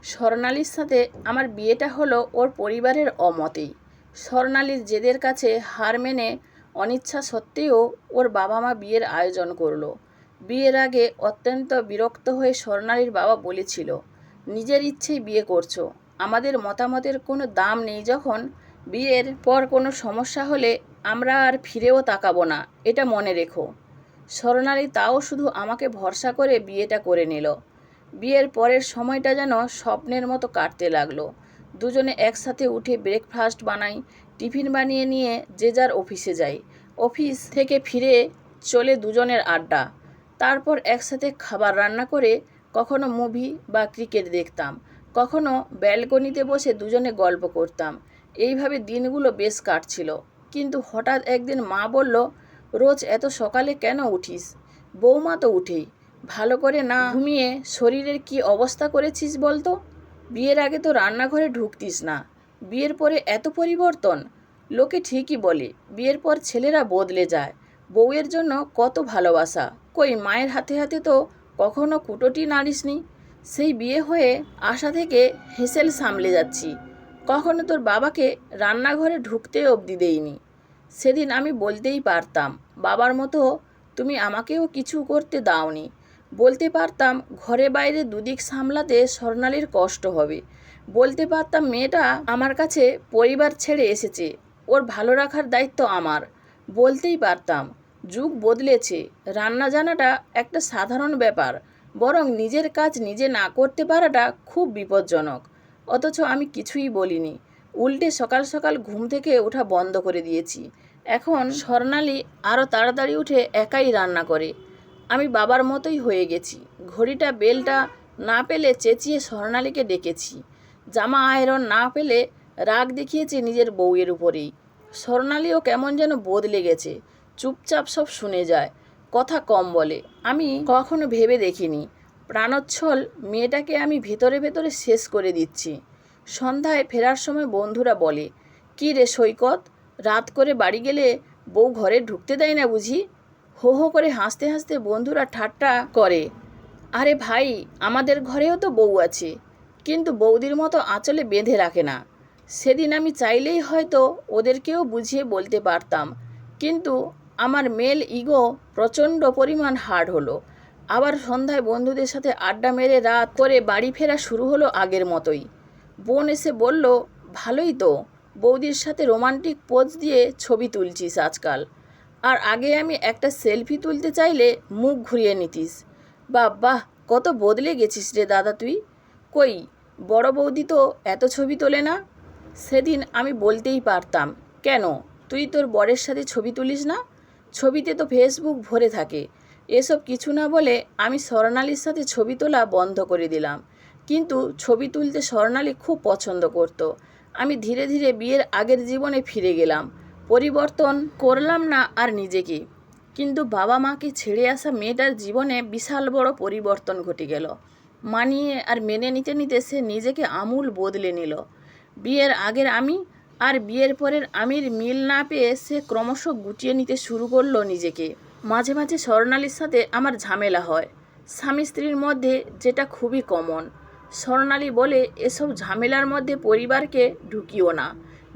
স্বর্ণালীর সাথে আমার বিয়েটা হলো ওর পরিবারের অমতেই। স্বর্ণালীর জেদের কাছে হার মেনে অনিচ্ছা সত্ত্বেও ওর বাবা মা বিয়ের আয়োজন করলো। বিয়ের আগে অত্যন্ত বিরক্ত হয়ে স্বর্ণালীর বাবা বলেছিল, নিজের ইচ্ছেই বিয়ে করছো, আমাদের মতামতের কোনো দাম নেই। যখন বিয়ের পর কোনো সমস্যা হলে আমরা আর ফিরেও তাকাবো না, এটা মনে রেখো। স্বর্ণালী তাও শুধু আমাকে ভরসা করে বিয়েটা করে নিল। বিয়ের পরের সময়টা যেন স্বপ্নের মতো কাটতে লাগলো। দুজনে একসাথে উঠে ব্রেকফাস্ট বানাই, টিফিন বানিয়ে নিয়ে যে যার অফিসে যাই। অফিস থেকে ফিরে চলে দুজনের আড্ডা। তারপর একসাথে খাবার রান্না করে কখনো মুভি বা ক্রিকেট দেখতাম, কখনো ব্যালকনিতে বসে দুজনে গল্প করতাম। এইভাবে দিনগুলো বেশ কাটছিল। কিন্তু হঠাৎ একদিন মা বলল, রোজ এত সকালে কেন উঠিস? বৌমা তো উঠেই, ভালো করে না ঘুমিয়ে শরীরের কি অবস্থা করেছিস বলতো? বিয়ের আগে তো রান্নাঘরে ঢুকতিস না, বিয়ের পরে এত পরিবর্তন। লোকে ঠিকই বলে বিয়ের পর ছেলেরা বদলে যায়, বউয়ের জন্য কত ভালোবাসা। কই মায়ের হাতে হাতে তো কখনো কুটোটি নাড়িসনি। সেই বিয়ে হয়ে আসা থেকে হেসেল সামলে যাচ্ছি, কখনো তোর বাবাকে রান্নাঘরে ঢুকতে অবধি দেইনি। সেদিন আমি বলতেই পারতাম, বাবার মতো তুমি আমাকেও কিছু করতে দাওনি। বলতে পারতাম ঘরে বাইরে দুদিক সামলাতে স্বর্ণালীর কষ্ট হবে। বলতে পারতাম মেয়েটা আমার কাছে পরিবার ছেড়ে এসেছে, ওর ভালো রাখার দায়িত্ব আমার। বলতেই পারতাম যুগ বদলেছে, রান্না জানাটা একটা সাধারণ ব্যাপার, বরং নিজের কাজ নিজে না করতে পারাটা খুব বিপজ্জনক। অথচ আমি কিছুই বলিনি, উল্টে সকাল সকাল ঘুম থেকে ওঠা বন্ধ করে দিয়েছি। এখন স্বর্ণালী আরও তাড়াতাড়ি উঠে একাই রান্না করে। আমি বাবার মতোই হয়ে গেছি। ঘড়িটা বেলটা না পেলে চেঁচিয়ে স্বর্ণালীকে ডেকেছি। জামা আয়রন না পেলে রাগ দেখিয়েছি নিজের বউয়ের উপরেই। স্বর্ণালীও কেমন যেন বদলে গেছে, চুপচাপ সব শুনে যায়, কথা কম বলে। আমি কখনো ভেবে দেখিনি প্রাণোচ্ছল মেয়েটাকে আমি ভেতরে ভেতরে শেষ করে দিচ্ছি। সন্ধ্যায় ফেরার সময় বন্ধুরা বলে, কী রে সৈকত, রাত করে বাড়ি গেলে বউ ঘরে ঢুকতে দেয় না বুঝি? হো হো করে হাসতে হাসতে বন্ধুরা ঠাট্টা করে। আরে ভাই, আমাদের ঘরেও তো বউ আছে, কিন্তু বৌদির মতো আঁচলে বেঁধে রাখে না। সেদিন আমি চাইলেই হয়তো ওদেরকেও বুঝিয়ে বলতে পারতাম, কিন্তু আমার মেল ইগো প্রচণ্ড পরিমাণ হার্ড হলো। আবার সন্ধ্যায় বন্ধুদের সাথে আড্ডা মেরে রাত করে বাড়ি ফেরা শুরু হলো আগের মতোই। বোন এসে বলল, ভালোই তো, বৌদির সাথে রোমান্টিক পোজ দিয়ে ছবি তুলছিস আজকাল, আর আগে আমি একটা সেলফি তুলতে চাইলে মুখ ঘুরিয়ে নিতিস। বাহ, কত বদলে গেছিস রে দাদা তুই। কই, বড় বৌদি তো এত ছবি তোলে না। সেদিন আমি বলতেই পারতাম, কেন তুই তোর বরের সাথে ছবি তুলিস না? ছবিতে তো ফেসবুক ভরে থাকে। এসব কিছু না বলে আমি স্বর্ণালীর সাথে ছবি তোলা বন্ধ করে দিলাম। কিন্তু ছবি তুলতে স্বর্ণালী খুব পছন্দ করত। আমি ধীরে ধীরে বিয়ের আগের জীবনে ফিরে গেলাম। পরিবর্তন করলাম না আর নিজেকে, কিন্তু বাবা মাকে ছেড়ে আসা মেয়েটার জীবনে বিশাল বড় পরিবর্তন ঘটে গেল। মানিয়ে আর মেনে নিতে নিতে সে নিজেকে আমূল বদলে নিল। বিয়ের আগের আমি আর বিয়ের পরের আমির মিল না পেয়ে সে ক্রমশ গুটিয়ে নিতে শুরু করলো নিজেকে। মাঝে মাঝে স্বর্ণালীর সাথে আমার ঝামেলা হয়, স্বামী স্ত্রীর মধ্যে, যেটা খুবই কমন। স্বর্ণালী বলে, এসব ঝামেলার মধ্যে পরিবারকে ঢুকিও না,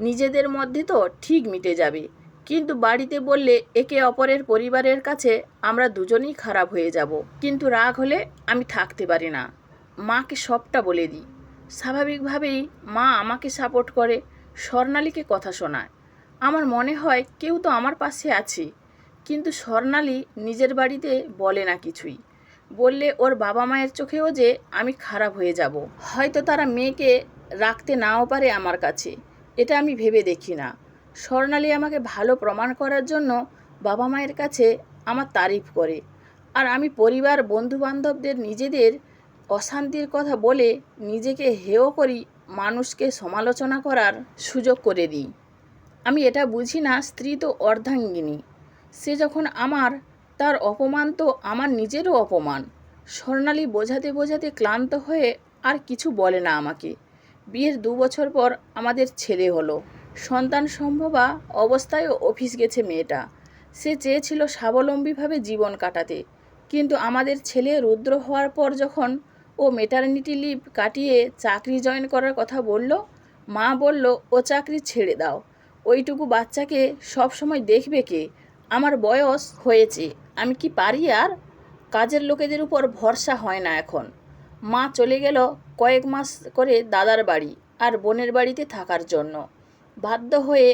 নিজেদের মধ্যে তো ঠিক মিটে যাবে, কিন্তু বাড়িতে বললে একে অপরের পরিবারের কাছে আমরা দুজনেই খারাপ হয়ে যাব। কিন্তু রাগ হলে আমি থাকতে পারি না, মাকে সবটা বলে দিই। স্বাভাবিকভাবেই মা আমাকে সাপোর্ট করে, স্বর্ণালীকে কথা শোনায়। আমার মনে হয় কেউ তো আমার পাশে আছে। কিন্তু স্বর্ণালী নিজের বাড়িতে বলে না কিছুই, বললে ওর বাবা মায়ের চোখেও যে আমি খারাপ হয়ে যাব। হয়তো তারা মেয়েকে রাখতে নাও পারে আমার কাছে, এটা আমি ভেবে দেখি না। স্বর্ণালী আমাকে ভালো প্রমাণ করার জন্য বাবা মায়ের কাছে আমার তারিফ করে, আর আমি পরিবার বন্ধুবান্ধবদের নিজেদের অশান্তির কথা বলে নিজেকে হেয় করি, মানুষকে সমালোচনা করার সুযোগ করে দিই। আমি এটা বুঝি না, স্ত্রী তো অর্ধাঙ্গিনী, সে যখন আমার, তার অপমান তো আমার নিজেরও অপমান। স্বর্ণালী বোঝাতে বোঝাতে ক্লান্ত হয়ে আর কিছু বলে না আমাকে। বিয়ের 2 বছর পর আমাদের ছেলে হলো। সন্তান সম্ভবা অবস্থায়ও অফিস গেছে মেয়েটা। সে চেয়েছিল স্বাবলম্বীভাবে জীবন কাটাতে, কিন্তু আমাদের ছেলে রুদ্র হওয়ার পর যখন ও ম্যাটারনিটি লিভ কাটিয়ে চাকরি জয়েন করার কথা বলল। মা বলল, ও চাকরি ছেড়ে দাও, ওইটুকু বাচ্চাকে সব সময় দেখবে কে? আমার বয়স হয়েছে, আমি কি পারি আর? কাজের লোকেদের উপর ভরসা হয় না এখন। মা চলে গেল কয়েক মাস করে দাদার বাড়ি আর বোনের বাড়িতে থাকার জন্য। বাধ্য হয়ে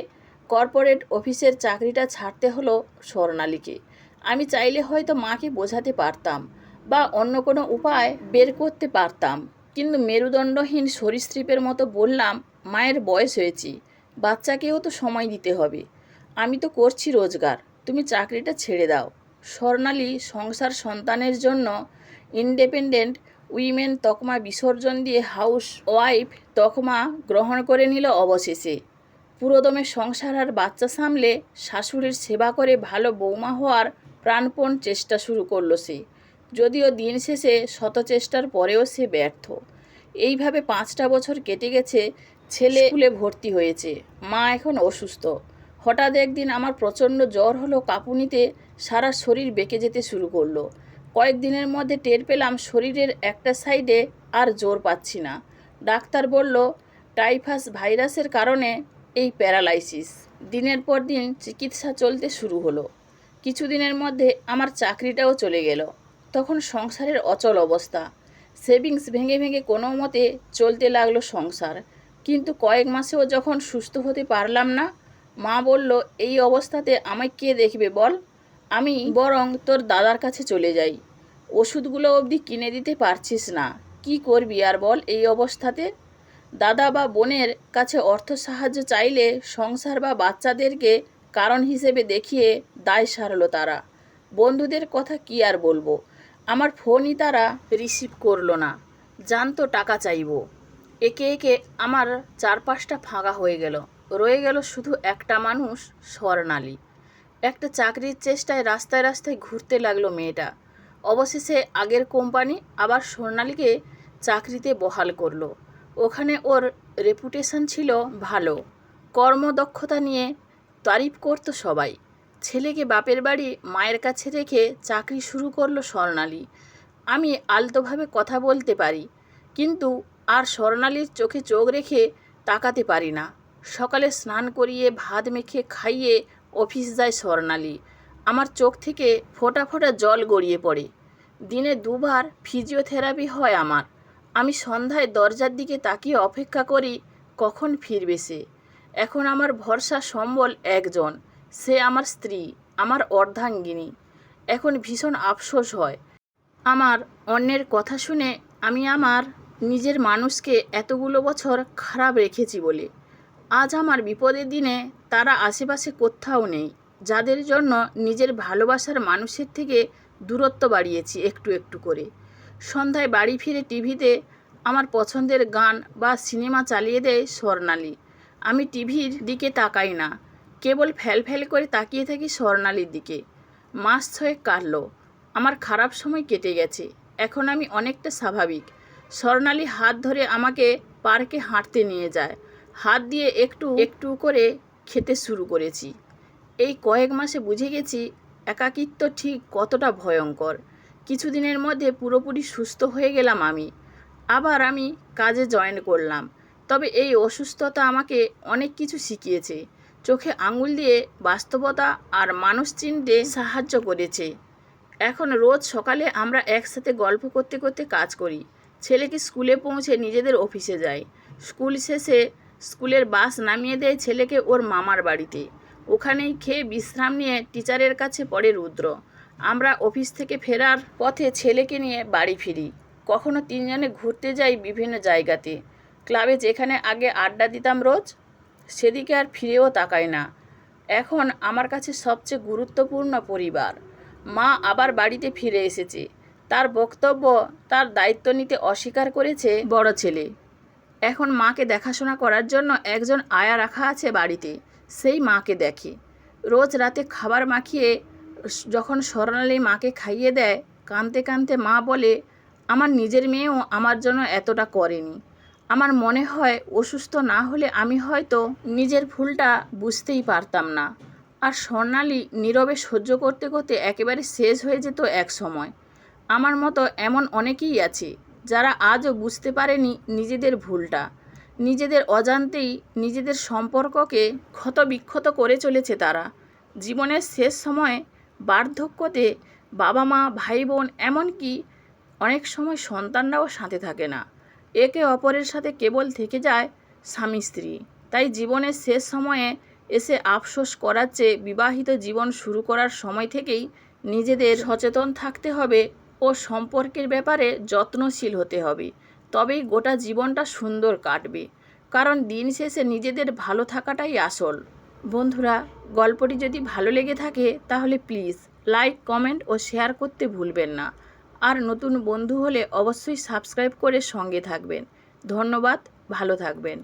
কর্পোরেট অফিসের চাকরিটা ছাড়তে হলো স্বর্ণালীকে। আমি চাইলে হয়তো মাকে বোঝাতে পারতাম বা অন্য কোনো উপায় বের করতে পারতাম, কিন্তু মেরুদণ্ডহীন সরীসৃপের মতো বললাম, মায়ের বয়স হয়েছে, বাচ্চাকেও তো সময় দিতে হবে, আমি তো করছি রোজগার, তুমি চাকরিটা ছেড়ে দাও। স্বর্ণালী সংসার সন্তানের জন্য ইন্ডিপেন্ডেন্ট উইমেন তকমা বিসর্জন দিয়ে হাউস ওয়াইফ তকমা গ্রহণ করে নিল অবশেষে। পুরোদমে সংসার আর বাচ্চা সামলে শাশুড়ির সেবা করে ভালো বৌমা হওয়ার প্রাণপণ চেষ্টা শুরু করলো সে। যদিও দিন শেষে শত চেষ্টার পরেও সে ব্যর্থ। এইভাবে 5টা বছর কেটে গেছে। ছেলে স্কুলে ভর্তি হয়েছে, মা এখন অসুস্থ। হঠাৎ একদিন আমার প্রচণ্ড জ্বর হলো, কাঁপুনিতে সারা শরীর বেঁকে যেতে শুরু করলো। কয়েকদিনের মধ্যে টের পেলাম শরীরের একটা সাইডে আর জোর পাচ্ছি না। ডাক্তার বলল টাইফাস ভাইরাসের কারণে এই প্যারালাইসিস। দিনের পর দিন চিকিৎসা চলতে শুরু হলো। কিছুদিনের মধ্যে আমার চাকরিটাও চলে গেল। তখন সংসারের অচল অবস্থা, সেভিংস ভেঙে ভেঙে কোনো মতে চলতে লাগলো সংসার। কিন্তু কয়েক মাসেও যখন সুস্থ হতে পারলাম না, মা বলল, এই অবস্থাতে আমায় কে দেখবে বল, আমি বরং তোর দাদার কাছে চলে যাই, ওষুধগুলো অবধি কিনে দিতে পারছিস না, কি করবি আর বল এই অবস্থাতে? দাদা বা বোনের কাছে অর্থ সাহায্য চাইলে সংসার বা বাচ্চাদেরকে কারণ হিসেবে দেখিয়ে দায় সারলো তারা। বন্ধুদের কথা কি আর বলবো, আমার ফোনই তারা রিসিভ করলো না, জানতো টাকা চাইবো। একে একে আমার 4-5টা ফাঁকা হয়ে গেল। রয়ে গেল শুধু একটা মানুষ, স্বর্ণালী। একটা চাকরির চেষ্টায় রাস্তায় রাস্তায় ঘুরতে লাগলো মেয়েটা। অবশেষে আগের কোম্পানি আবার স্বর্ণালীকে চাকরিতে বহাল করলো। ওখানে ওর রেপুটেশন ছিল ভালো, কর্মদক্ষতা নিয়ে তারিফ করতো সবাই। ছেলেকে বাপের বাড়ি মায়ের কাছে রেখে চাকরি শুরু করলো স্বর্ণালী। আমি আলতোভাবে কথা বলতে পারি, কিন্তু আর স্বর্ণালীর চোখে চোখ রেখে তাকাতে পারি না। সকালে স্নান করিয়ে ভাত মেখে খাইয়ে অফিস যায় স্বর্ণালী। আমার চোখ থেকে ফোঁটা ফোঁটা জল গড়িয়ে পড়ে। দিনে 2বার ফিজিওথেরাপি হয় আমার। আমি সন্ধ্যায় দরজার দিকে তাকিয়ে অপেক্ষা করি কখন ফিরবে সে। এখন আমার ভরসা সম্বল একজন, সে আমার স্ত্রী, আমার অর্ধাঙ্গিনী। এখন ভীষণ আফসোস হয় আমার অন্যের কথা শুনে আমি আমার নিজের মানুষকে এতগুলো বছর খারাপ রেখেছি বলে। আজ আমার বিপদের দিনে তারা আশেপাশে কোথাও নেই, যাদের জন্য নিজের ভালোবাসার মানুষের থেকে দূরত্ব বাড়িয়েছি একটু একটু করে। সন্ধ্যায় বাড়ি ফিরে টিভিতে আমার পছন্দের গান বা সিনেমা চালিয়ে দেয় স্বর্ণালী। আমি টিভির দিকে তাকাই না, কেবল ফ্যাল করে তাকিয়ে থাকি স্বর্ণালীর দিকে। মাস 6 কাটলো, আমার খারাপ সময় কেটে গেছে, এখন আমি অনেকটা স্বাভাবিক। স্বর্ণালী হাত ধরে আমাকে পার্কে হাঁটতে নিয়ে যায়, হাত দিয়ে একটু একটু করে খেতে শুরু করেছি। এই কয়েক মাসে বুঝে গেছি একাকিত্ব ঠিক কতটা ভয়ঙ্কর। কিছুদিনের মধ্যে পুরোপুরি সুস্থ হয়ে গেলাম আমি। আবার আমি কাজে জয়েন করলাম। তবে এই অসুস্থতা আমাকে অনেক কিছু শিখিয়েছে, চোখে আঙুল দিয়ে বাস্তবতা আর মানুষ চিনতে সাহায্য করেছে। এখন রোজ সকালে আমরা একসাথে গল্প করতে করতে কাজ করি। ছেলেকে স্কুলে পৌঁছে নিজেদের অফিসে যাই। স্কুল শেষে স্কুলের বাস নামিয়ে দেয় ছেলেকে ওর মামার বাড়িতে। ওখানেই খেয়ে বিশ্রাম নিয়ে টিচারের কাছে পড়ে রুদ্র। আমরা অফিস থেকে ফেরার পথে ছেলেকে নিয়ে বাড়ি ফিরি। কখনো 3 জনে ঘুরতে যাই বিভিন্ন জায়গাতে। ক্লাবে যেখানে আগে আড্ডা দিতাম রোজ, সেদিকে আর ফিরেও তাকাই না। এখন আমার কাছে সবচেয়ে গুরুত্বপূর্ণ পরিবার। মা আবার বাড়িতে ফিরে এসেছে। তার বক্তব্য, তার দায়িত্ব নিতে অস্বীকার করেছে বড় ছেলে। এখন মাকে দেখাশোনা করার জন্য একজন আয়া রাখা আছে বাড়িতে, সেই মাকে দেখে। রোজ রাতে খাবার মাখিয়ে যখন স্বর্ণালী মাকে খাইয়ে দেয়, কাঁদতে কাঁদতে মা বলে, আমার নিজের মেয়েও আমার জন্য এতটা করেনি। আমার মনে হয় অসুস্থ না হলে আমি হয়তো নিজের ভুলটা বুঝতেই পারতাম না। আর স্বর্ণালী নীরবে সহ্য করতে করতে একেবারে শেষ হয়ে যেত এক সময়। আমার মতো এমন অনেকেই আছে যারা আজও বুঝতে পারেনি নিজেদের ভুলটা, নিজেদের অজান্তেই নিজেদের সম্পর্ককে ক্ষতবিক্ষত করে চলেছে তারা। জীবনের শেষ সময়ে বার্ধক্যতে বাবা মা, ভাই বোন, এমনকি অনেক সময় সন্তানরাও সাথে থাকে না। একে অপরের সাথে কেবল থেকে যায় স্বামী স্ত্রী। তাই জীবনের শেষ সময়ে এসে আফসোস করার চেয়ে বিবাহিত জীবন শুরু করার সময় থেকেই নিজেদের সচেতন থাকতে হবে ও সম্পর্কের ব্যাপারে যত্নশীল হতে হবে। তবেই গোটা জীবনটা সুন্দর কাটবে। কারণ দিন শেষে নিজেদের ভালো থাকাটাই আসল। বন্ধুরা, গল্পটি যদি ভালো লেগে থাকে তাহলে প্লিজ লাইক, কমেন্ট ও শেয়ার করতে ভুলবেন না। আর নতুন বন্ধু হলে অবশ্যই সাবস্ক্রাইব করে সঙ্গে থাকবেন। ধন্যবাদ, ভালো থাকবেন।